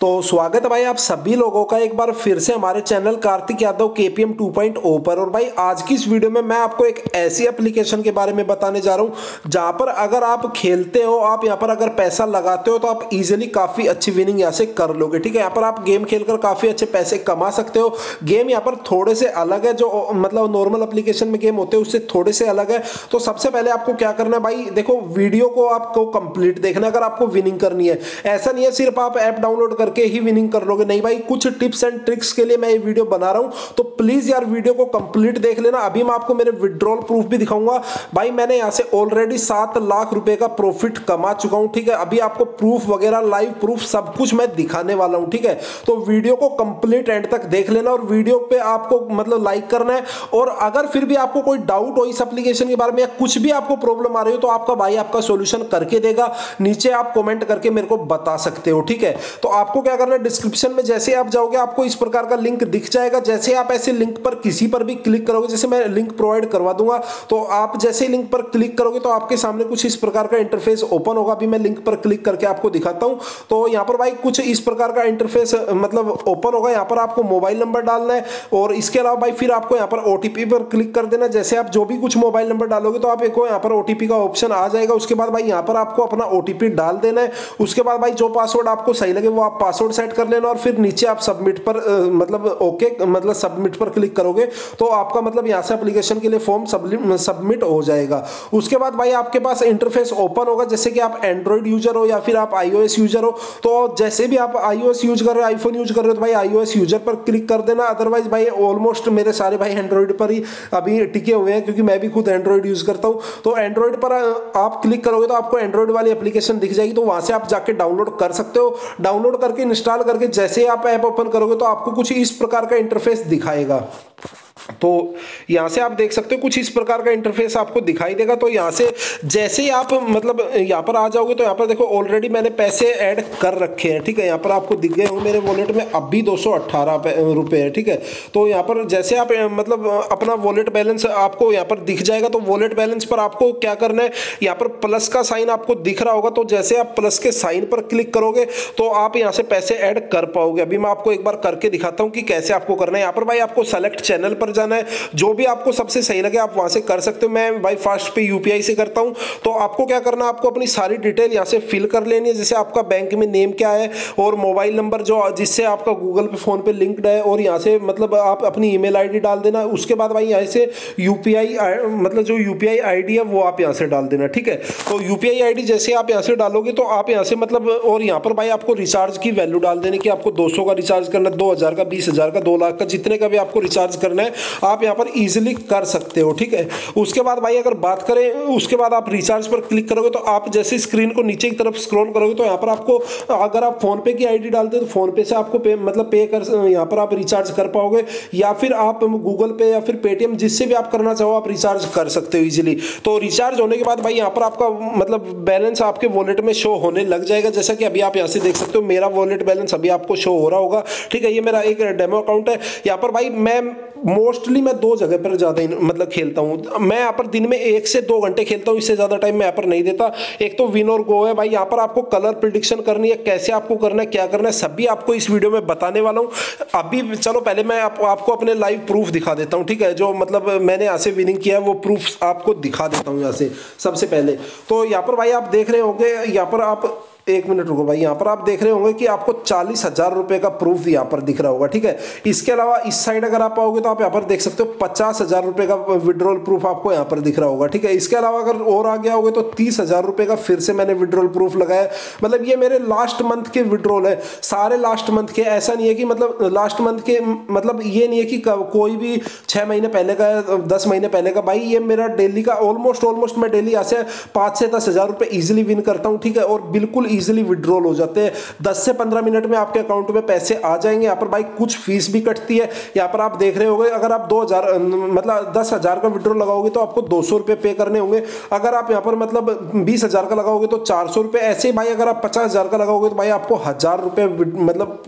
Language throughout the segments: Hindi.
तो स्वागत है भाई आप सभी लोगों का एक बार फिर से हमारे चैनल कार्तिक यादव केपीएम 2.0 पर। और भाई आज की इस वीडियो में मैं आपको एक ऐसी एप्लीकेशन के बारे में बताने जा रहा हूं जहां पर अगर आप खेलते हो, आप यहां पर अगर पैसा लगाते हो तो आप इजीली काफी अच्छी विनिंग यहां से कर लोगे। ठीक है, यहां पर आप गेम खेलकर काफी अच्छे पैसे कमा सकते हो। गेम यहां पर थोड़े से अलग है, जो मतलब नॉर्मल एप्लीकेशन में गेम होते हैं उससे थोड़े से अलग है। तो सबसे पहले आपको क्या करना है भाई, देखो वीडियो को आपको कंप्लीट देखना है अगर आपको विनिंग करनी है। ऐसा नहीं है सिर्फ आप ऐप डाउनलोड करके ही विनिंग कर लोगे, नहीं भाई, कुछ टिप्स एंड ट्रिक्स के लिए मैं ये वीडियो बना रहा हूं, तो प्लीज यार वीडियो को कंप्लीट देख लेना। अभी मैं आपको मेरे विड्रॉल प्रूफ भी दिखाऊंगा। भाई मैंने यहां से ऑलरेडी 7 लाख रुपए का प्रॉफिट कमा चुका हूं। ठीक है, अभी आपको प्रूफ वगैरह, लाइव प्रूफ सब कुछ मैं दिखाने वाला हूं। ठीक है, तो वीडियो को कंप्लीट एंड तक देख लेना और वीडियो पे आपको मतलब लाइक करना है। और अगर फिर भी आपको कोई डाउट हो इस एप्लीकेशन के बारे में या कुछ भी आपको प्रॉब्लम आ रही हो तो आपका भाई आपका सॉल्यूशन करके देगा। नीचे आप कमेंट करके मेरे को बता सकते हो। ठीक है, तो आपको क्या करना है, डिस्क्रिप्शन में जैसे आप जाओगे आपको इस प्रकार का लिंक दिख जाएगा। जैसे आप ऐसे लिंक पर किसी पर भी क्लिक करोगे, जैसे मैं लिंक प्रोवाइड करवा दूंगा, तो आप जैसे लिंक पर क्लिक करोगे तो आपके सामने कुछ इस प्रकार का इंटरफेस ओपन होगा। अभी मैं लिंक पर क्लिक करके आपको दिखाता हूं। तो यहां पर भाई कुछ इस प्रकार का इंटरफेस मतलब ओपन होगा। यहां पर आपको मोबाइल नंबर डालना है और इसके अलावा भाई फिर आपको यहां पर ओटीपी पर क्लिक कर देना। जैसे आप जो भी कुछ मोबाइल नंबर डालोगे तो आप एक यहां पर ओटीपी का ऑप्शन आ जाएगा। उसके बाद भाई यहां पर आपको अपना ओटीपी डाल देना है। उसके बाद भाई जो पासवर्ड आपको सही लगे वो आप पासवर्ड सेट कर लेना और फिर नीचे आप सबमिट पर मतलब ओके मतलब सबमिट पर क्लिक करोगे तो आपका मतलब यहां से एप्लीकेशन के लिए फॉर्म सबमिट हो जाएगा। उसके बाद भाई आपके पास इंटरफेस ओपन होगा। जैसे कि आप एंड्रॉइड यूजर हो या फिर आप आईओएस यूजर हो, तो जैसे भी आप आईओएस यूज कर रहे हो, आईफोन यूज कर रहे हो, तो भाई आईओएस यूजर पर क्लिक कर देना। अदरवाइज भाई ऑलमोस्ट मेरे सारे भाई एंड्रॉइड पर ही अभी टिके हुए हैं क्योंकि मैं भी खुद एंड्रॉइड यूज करता हूं। तो एंड्रॉइड पर आप क्लिक करोगे तो आपको एंड्रॉइड वाली एप्लीकेशन दिख जाएगी, तो वहां से आप जाके डाउनलोड कर सकते हो। डाउनलोड करके इंस्टॉल करके जैसे आप ऐप ओपन करोगे तो आपको कुछ इस प्रकार का इंटरफेस दिखाएगा। तो यहां से आप देख सकते हो कुछ इस प्रकार का इंटरफेस आपको दिखाई देगा। तो यहां से जैसे ही आप मतलब यहां पर आ जाओगे तो यहां पर देखो ऑलरेडी मैंने पैसे ऐड कर रखे हैं। ठीक है, यहां पर आपको दिख गए होंगे मेरे वॉलेट में अभी 218 रुपए है। ठीक है, तो यहां पर जैसे आप मतलब अपना वॉलेट बैलेंस आपको यहां पर दिख जाएगा। तो वॉलेट बैलेंस पर आपको क्या करना है, यहां पर प्लस का साइन आपको दिख रहा होगा, तो जैसे आप प्लस के साइन पर क्लिक करोगे तो आप यहां से पैसे ऐड कर पाओगे। अभी मैं आपको एक बार करके दिखाता हूं कि कैसे आपको करना है। यहां पर भाई आपको सेलेक्ट चैनल पर जाना है, जो भी आपको सबसे सही लगे आप वहां से कर सकते हो। मैं भाई फास्ट पे यूपीआई से करता हूं। तो आपको क्या करना है, आपको अपनी सारी डिटेल यहां से फिल कर लेनी है। जैसे आपका बैंक में नेम क्या है और मोबाइल नंबर जो जिससे आपका गूगल पे फोन पे लिंक्ड है, और यहां से मतलब आप अपनी ईमेल आईडी डाल देना। उसके बाद भाई यहां से यूपीआई मतलब जो यूपीआई आईडी है वो आप यहां से डाल देना। ठीक है, तो यूपीआई आईडी जैसे आप यहां से डालोगे तो आप यहां से मतलब, और यहां पर भाई आपको रिचार्ज की वैल्यू डाल देने की, आपको 200 का रिचार्ज करना है, 2000 का, 20,000 का, 2 लाख का, जितने का भी आपको रिचार्ज करना है आप यहां पर इजीली कर सकते हो। ठीक है, उसके बाद भाई अगर बात करें, उसके बाद आप रिचार्ज पर क्लिक करोगे तो आप जैसे स्क्रीन को नीचे की तरफ स्क्रॉल करोगे तो यहां पर आपको, अगर आप फोन पे की आईडी डालते हो तो फोन पे से आपको पे मतलब पे कर, यहां पर आप रिचार्ज कर पाओगे, या फिर आप गूगल पे या फिर पेटीएम जिससे भी आप करना चाहो आप रिचार्ज कर सकते हो इजीली। तो रिचार्ज होने के बाद भाई यहां पर आपका मतलब बैलेंस आपके वॉलेट में शो होने लग जाएगा। जैसा कि अभी आप यहां से देख सकते हो मेरा वॉलेट बैलेंस अभी आपको शो हो रहा होगा। ठीक है, ये मेरा एक डेमो अकाउंट है। यहां पर भाई मैं मोस्टली मैं 2 जगह पर ज्यादा मतलब खेलता हूं। मैं यहाँ पर दिन में 1 से 2 घंटे खेलता हूं, इससे ज्यादा टाइम मैं यहाँ पर नहीं देता। एक तो विन और गो है भाई, यहाँ पर आपको कलर प्रिडिक्शन करनी है, कैसे आपको करना है, क्या करना है, सभी आपको इस वीडियो में बताने वाला हूं। अभी चलो पहले मैं आपको अपने लाइव प्रूफ दिखा देता हूं। ठीक है, जो मतलब मैंने यहाँ से विनिंग किया है वो प्रूफ आपको दिखा देता हूँ यहाँ से सबसे पहले। तो यहाँ पर भाई आप देख रहे होंगे, यहाँ पर आप 1 मिनट रुको भाई, यहाँ पर आप देख रहे होंगे कि आपको 40,000 रुपए का प्रूफ यहाँ पर दिख रहा होगा। ठीक है, इसके अलावा इस साइड अगर आप आओगे तो आप यहाँ पर देख सकते हो 50,000 रुपए का विड्रॉल प्रूफ आपको यहाँ पर दिख रहा होगा। ठीक है, इसके अलावा अगर और आगे आओगे तो 30,000 रुपए का फिर से मैंने विड्रॉल प्रूफ लगाया। मतलब ये मेरे लास्ट मंथ के विड्रॉल है, सारे लास्ट मंथ के। ऐसा नहीं है कि मतलब लास्ट मंथ के, मतलब ये नहीं है कि कोई भी 6 महीने पहले का, 10 महीने पहले का। भाई ये मेरा डेली का ऑलमोस्ट मैं डेली यहाँ से 5 से 10,000 रुपए इजिली विन करता हूँ। ठीक है, और बिल्कुल इजीली विड्रॉल हो जाते हैं। 10 से 15 मिनट में आपके अकाउंट में पैसे आ जाएंगे। यहाँ पर भाई कुछ फीस भी कटती है। यहाँ पर आप देख रहे होंगे अगर आप 2000 मतलब 10,000 का विड्रॉल लगाओगे तो आपको 200 रुपए पे करने होंगे। अगर आप यहाँ पर मतलब 20,000 का लगाओगे तो 400 रुपए। ऐसे ही भाई अगर आप 50,000 का लगाओगे तो भाई आपको 1,000 रुपए मतलब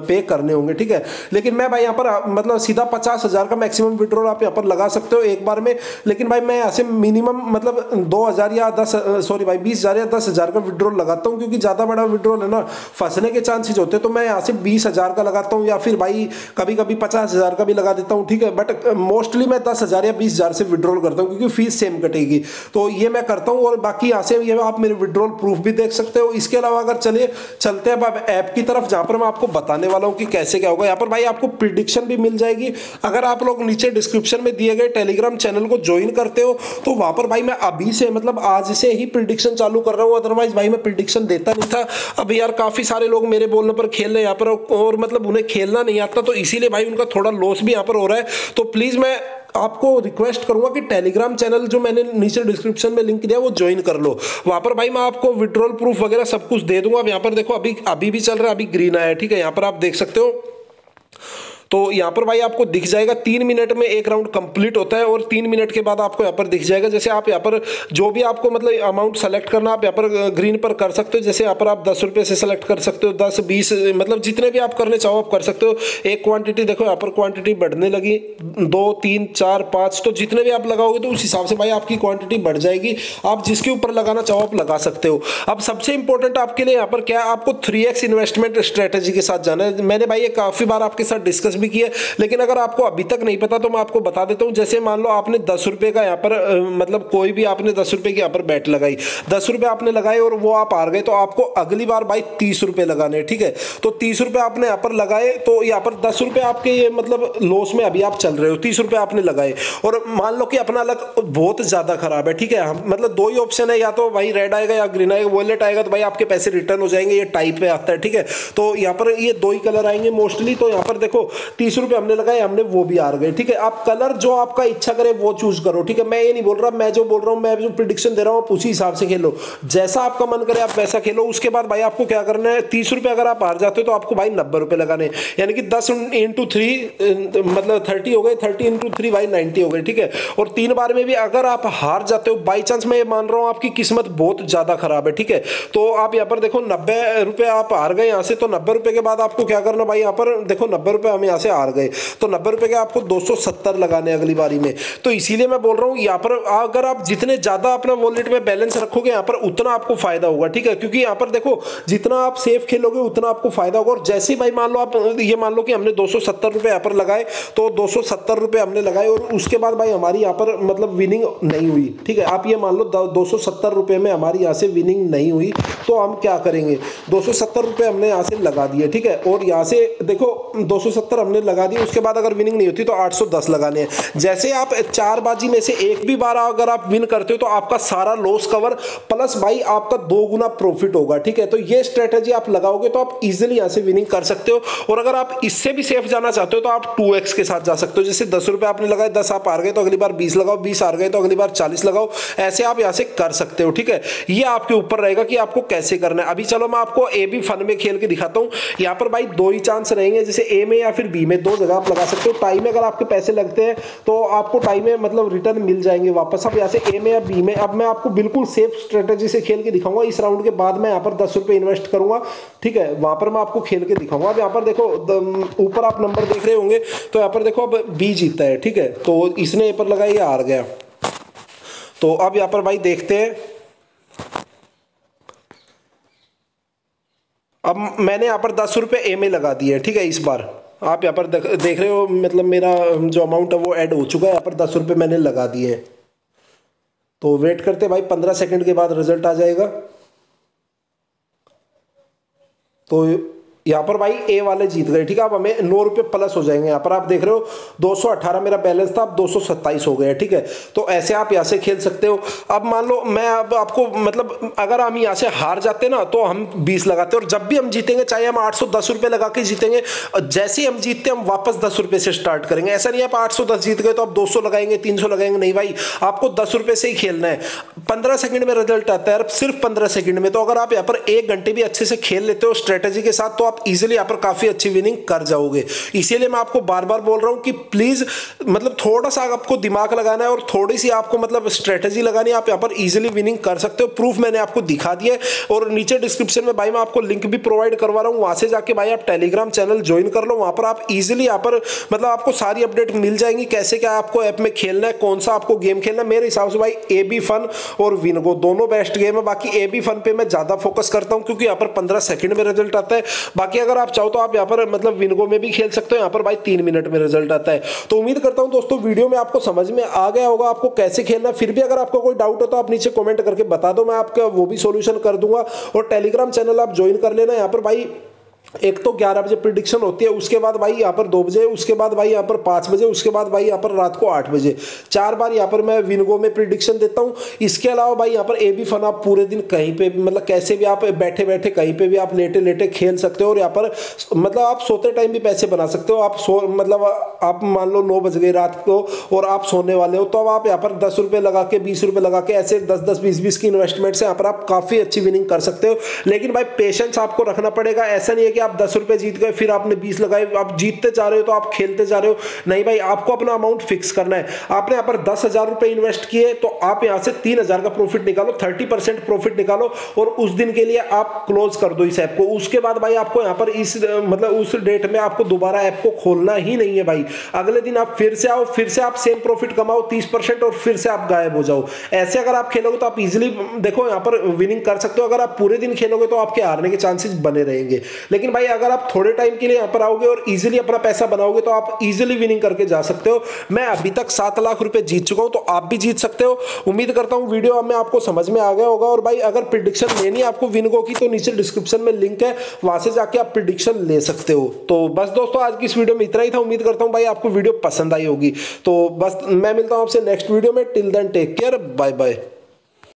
पे करने होंगे। ठीक है, लेकिन मैं भाई यहाँ पर मतलब सीधा 50,000 का मैक्सिमम विड्रॉल आप यहाँ पर लगा सकते हो एक बार में। लेकिन भाई मैं यहाँ से मिनिमम मतलब 2,000 या 20,000 या 10,000 का विड्रॉल लगाता हूँ, क्योंकि ज़्यादा बड़ा विड्रॉल है ना, फंसने के चांसेस होते हैं। तो मैं यहाँ से 20,000 का लगाता हूँ, या फिर भाई कभी कभी 50,000 का भी लगा देता हूँ, ठीक है। बट मोस्टली मैं 10,000 या 20,000 से विड्रॉल करता हूँ, क्योंकि फीस सेम कटेगी। तो ये मैं करता हूँ, और बाकी यहाँ से ये आप मेरे विड्रॉल प्रूफ भी देख सकते हो। इसके अलावा अगर चलते हैं अब ऐप की तरफ, जहाँ पर मैं आपको बताने वाला हूँ कि कैसे क्या होगा। यहाँ पर भाई आपको प्रिडिक्शन भी मिल जाएगी। अगर आप लोग नीचे डिस्क्रिप्शन में दिए गए टेलीग्राम चैनल को ज्वाइन करते हो, तो वहां पर भाई मैं अभी से मतलब आज से ही प्रिडिक्शन चालू कर रहा हूँ। अदरवाइज भाई मैं प्रिडिक्शन देता नहीं था। अब यार काफी सारे लोग मेरे बोलने पर खेल रहे हैं यहाँ पर, और मतलब उन्हें खेलना नहीं आता, तो इसीलिए भाई उनका थोड़ा लॉस भी यहाँ पर हो रहा है। तो प्लीज मैं आपको रिक्वेस्ट करूंगा कि टेलीग्राम चैनल जो मैंने नीचे डिस्क्रिप्शन में लिंक दिया वो ज्वाइन कर लो। वहां पर भाई मैं आपको विड्रॉल प्रूफ वगैरह सब कुछ दे दूंगा। अब यहाँ पर देखो अभी भी चल रहा है, अभी ग्रीन आया है, ठीक है। यहाँ पर आप देख सकते हो। तो यहाँ पर भाई आपको दिख जाएगा 3 मिनट में एक राउंड कंप्लीट होता है, और 3 मिनट के बाद आपको यहाँ पर दिख जाएगा। जैसे आप यहाँ पर जो भी आपको मतलब अमाउंट सेलेक्ट करना, आप यहाँ पर ग्रीन पर कर सकते हो। जैसे यहाँ पर आप 10 रुपये से सेलेक्ट कर सकते हो, 10, 20, मतलब जितने भी आप करने चाहो आप कर सकते हो। एक क्वांटिटी देखो यहाँ पर क्वांटिटी बढ़ने लगी, 2, 3, 4, 5, तो जितने भी आप लगाओगे तो उस हिसाब से भाई आपकी क्वांटिटी बढ़ जाएगी। आप जिसके ऊपर लगाना चाहो आप लगा सकते हो। अब सबसे इंपॉर्टेंट आपके लिए यहाँ पर क्या है, आपको 3x इन्वेस्टमेंट स्ट्रेटेजी के साथ जाना है। मैंने भाई ये काफी बार आपके साथ डिस्कस भी किया, लेकिन अगर आपको अभी तक नहीं पता तो मैं आपको बता देता हूं। जैसे मान लो आपने 10 रुपए का यहाँ पर मतलब कोई भी आपने 10 रुपए की यहाँ पर बैट लगाई, 10 रुपए आपने लगाए और वो आप हार गए, तो आपको अगली बार भाई 30 रुपए लगाने, ठीक है। तो 30 रुपए आपने यहाँ पर लगाए, तो यहाँ पर 10 रुपए आपके ये मतलब लॉस में अभी आप चल रहे हो, 30 रुपए आपने लगाए, और मान लो कि अपना लक बहुत ज्यादा खराब है, ठीक है। मतलब 2 ही ऑप्शन है, या तो भाई रेड आएगा या ग्रीन आएगा। वॉलेट आएगा तो भाई आपके पैसे रिटर्न हो जाएंगे, ये टाइप पे आता है, ठीक है। तो यहाँ पर ये 2 ही कलर आएंगे मोस्टली। तो यहाँ पर देखो 30 रुपए हमने लगाए, हमने वो भी हार गए, ठीक है। आप कलर जो आपका इच्छा करे वो चूज करो, ठीक है। मैं ये नहीं बोल रहा, मैं जो बोल रहा हूँ, मैं जो प्रिडिक्शन दे रहा हूँ उसी हिसाब से खेलो। जैसा आपका मन करे आप वैसा खेलो। उसके बाद भाई आपको क्या करना है, 30 रुपए अगर आप हार जाते हो तो आपको भाई 90 रुपए लगाने, यानी कि 10 × 3 मतलब 30 हो गए, 30 × 3 भाई 90 हो गए, ठीक है। और 3 बार में भी अगर आप हार जाते हो, बाई चांस मैं ये मान रहा हूँ आपकी किस्मत बहुत ज्यादा खराब है, ठीक है। तो आप यहाँ पर देखो 90 रुपए आप हार गए यहाँ से, तो 90 रुपए के बाद आपको क्या करना भाई, यहाँ पर देखो 90 रुपए हम यहाँ से हार गए, तो 90 रुपए के आपको 270 लगाने अगली बारी में। तो इसीलिए मैं बोल रहा हूँ यहाँ पर अगर आप जितने ज्यादा अपना वॉलेट में बैलेंस रखोगे यहाँ पर उतना आपको फायदा होगा, ठीक है। क्योंकि यहाँ पर देखो जितना आप सेफ खेलोगे उतना आपको फायदा होगा। और जैसे भाई मान लो आप ये मान लो कि हमने 270 रुपए यहाँ पर लगाए, तो 270 रुपए हमने लगाए, और उसके बाद भाई हमारी यहाँ पर मतलब विनिंग नहीं हुई, ठीक है। आप ये मान लो 270 रुपए में हमारी यहाँ से विनिंग नहीं हुई, तो हम क्या करेंगे, 270 रुपए हमने यहाँ से लगा दिए, ठीक है। और यहाँ से देखो 270 हमने लगा दिए, उसके बाद अगर विनिंग नहीं होती तो 810 लगाने हैं। जैसे आप 4 बाजी में से एक भी बार अगर आप विन करते हो तो आपका सारा लॉस कवर, प्लस भाई आपका 2 गुना प्रॉफिट होगा, ठीक है। तो ये स्ट्रेटेजी आप लगाओगे तो आप इजीली यहां से विनिंग कर सकते हो। और अगर आप इससे भी सेफ जाना चाहते हो तो आप 2x के साथ जा सकते हो। जैसे 10 रुपए आपने लगाए, 10 आप हार गए तो अगली बार 20 लगाओ, 20 हार गए तो अगली बार 40 लगाओ। ऐसे आप यहां से कर सकते हो, ठीक है। ये आपके ऊपर रहेगा कि आपको कैसे करना है। अभी चलो मैं आपको ए बी फन में खेल के दिखाता हूं। यहां पर भाई 2 ही चांस रहेंगे, जैसे ए में या फिर बी में, 2 जगह आप लगा सकते हो। टाई में अगर आपके पैसे लगते हैं तो आपको टाइम में मतलब रिटर्न मिल जाएंगे वापस। अब यहाँ से ए में या बी में, अब मैं आपको बिल्कुल सेफ स्ट्रेटेजी से खेल के दिखाऊंगा। इस राउंड के बाद मैं यहाँ पर 10 रुपए इन्वेस्ट करूंगा, ठीक है। वहां पर मैं आपको खेल के दिखाऊंगा। अब यहाँ पर देखो ऊपर आप नंबर देख रहे होंगे, तो यहाँ पर देखो अब बी जीता है, ठीक है। तो इसने ए पर लगाया, ये हार गया। तो अब यहाँ पर भाई देखते हैं, अब मैंने यहाँ पर 10 रुपए ए में लगा दिए, ठीक है। इस बार आप यहाँ पर देख रहे हो मतलब मेरा जो अमाउंट है वो ऐड हो चुका है। यहाँ पर 10 रुपए मैंने लगा दिए। तो वेट करते भाई, 15 सेकंड के बाद रिजल्ट आ जाएगा। तो यहाँ पर भाई ए वाले जीत गए, ठीक है। अब हमें 9 रुपए प्लस हो जाएंगे। यहाँ पर आप देख रहे हो 218 मेरा बैलेंस था, अब 227 हो गया, ठीक है। तो ऐसे आप यहाँ से खेल सकते हो। अब मान लो मैं अब आपको मतलब अगर हम यहाँ से हार जाते ना तो हम 20 लगाते, और जब भी हम जीतेंगे चाहे हम 810 रुपए लगा के जीतेंगे, जैसे ही हम जीतते हम वापस 10 रुपए से स्टार्ट करेंगे। ऐसा नहीं है आप 810 जीत गए तो आप 200 लगाएंगे, 300 लगाएंगे, नहीं भाई, आपको 10 रुपए से ही खेलना है। 15 सेकंड में रिजल्ट आता है, सिर्फ 15 सेकंड में। तो अगर आप यहाँ पर 1 घंटे भी अच्छे से खेल लेते हो स्ट्रेटेजी के साथ, तो आप आप इजीली यहाँ पर काफी अच्छी विनिंग कर जाओगे। इसीलिए मैं आपको बार बार बोल रहा हूं कि प्लीज मतलब थोड़ा सा आपको दिमाग लगाना है और थोड़ी सी आपको मतलब स्ट्रेटेजी लगानी है, आप यहाँ पर इजीली विनिंग कर सकते हो। प्रूफ मैंने आपको दिखा दिया है और नीचे डिस्क्रिप्शन में भाई मैं आपको लिंक भी प्रोवाइड करवा रहा हूँ, वहां से जाके भाई आप टेलीग्राम चैनल ज्वाइन कर लो। वहां पर आप इजीली यहाँ पर मतलब आपको सारी अपडेट मिल जाएंगी, कैसे क्या आपको ऐप में खेलना है, कौन सा आपको गेम खेलना है। मेरे हिसाब से भाई ए बी फन और विनगो दोनों बेस्ट गेम है। बाकी ए बी फन पे मैं ज्यादा फोकस करता हूं क्योंकि यहाँ पर 15 सेकंड में रिजल्ट आता है। बाकी अगर आप चाहो तो आप यहाँ पर मतलब विनगो में भी खेल सकते हो, यहाँ पर भाई 3 मिनट में रिजल्ट आता है। तो उम्मीद करता हूं दोस्तों वीडियो में आपको समझ में आ गया होगा आपको कैसे खेलना है। फिर भी अगर आपको कोई डाउट हो तो आप नीचे कमेंट करके बता दो, मैं आपका वो भी सॉल्यूशन कर दूंगा। और टेलीग्राम चैनल आप ज्वाइन कर लेना। यहाँ पर भाई एक तो 11 बजे प्रिडिक्शन होती है, उसके बाद भाई यहाँ पर 2 बजे, उसके बाद भाई यहाँ पर 5 बजे, उसके बाद भाई यहाँ पर रात को 8 बजे, 4 बार यहाँ पर मैं विनगो में प्रिडिक्शन देता हूँ। इसके अलावा भाई यहाँ पर ए बी फन आप पूरे दिन कहीं पे भी मतलब कैसे भी आप बैठे बैठे कहीं पे भी आप लेटे लेटे खेल सकते हो। और यहाँ पर मतलब आप सोते टाइम भी पैसे बना सकते हो। आप मतलब आप मान लो 9 बज गए रात को और आप सोने वाले हो, तो अब आप यहाँ पर 10 रुपये लगा के 20 रुपये लगा के ऐसे 10-10 20-20 की इन्वेस्टमेंट से यहाँ पर आप काफी अच्छी विनिंग कर सकते हो। लेकिन भाई पेशेंस आपको रखना पड़ेगा। ऐसा नहीं है कि आप 10 रुपए जीत गए फिर आपने 20 लगाए, आप जीतते जा रहे हो तो आप खेलते जा रहे हो। नहीं भाई, आपको अपना अमाउंट फिक्स करना है। आपने यहाँ पर 10,000 रुपए इन्वेस्ट किए तो आप यहाँ से 3,000 का प्रॉफिट निकालो, 30% प्रॉफिट निकालो और उस दिन के लिए आप क्लोज कर दो इस ऐप को। उसके बाद भाई आपको यहाँ पर इस मतलब उस डेट में आपको दोबारा ऐप को खोलना ही नहीं है भाई। अगले दिन आप फिर से आओ, फिर से आप सेम प्रॉफिट कमाओ 30% और फिर से आप गायब हो जाओ। ऐसे अगर आप खेलोगे तो आप इजिली देखो यहाँ पर विनिंग कर सकते हो। अगर आप पूरे दिन खेलोगे तो आपके हारने के चांसेस बने रहेंगे। लेकिन भाई अगर आप थोड़े टाइम के लिए यहां पर आओगे और इजीली अपना पैसा बनाओगे तो आप इजीली विनिंग करके जा सकते हो। मैं अभी तक 7 लाख रुपए जीत चुका हूं, तो आप भी जीत सकते हो। उम्मीद करता हूं वीडियो में आपको समझ में आ गया होगा। और भाई अगर प्रेडिक्शन लेनी है आपको विनगो की तो नीचे डिस्क्रिप्शन में लिंक है, वहां से जाके आप प्रेडिक्शन ले सकते हो। तो बस दोस्तों आज की इस वीडियो में इतना ही था। उम्मीद करता हूं भाई आपको वीडियो पसंद आई होगी। तो बस मैं मिलता हूं आपसे नेक्स्ट वीडियो में। Till then take care, bye bye.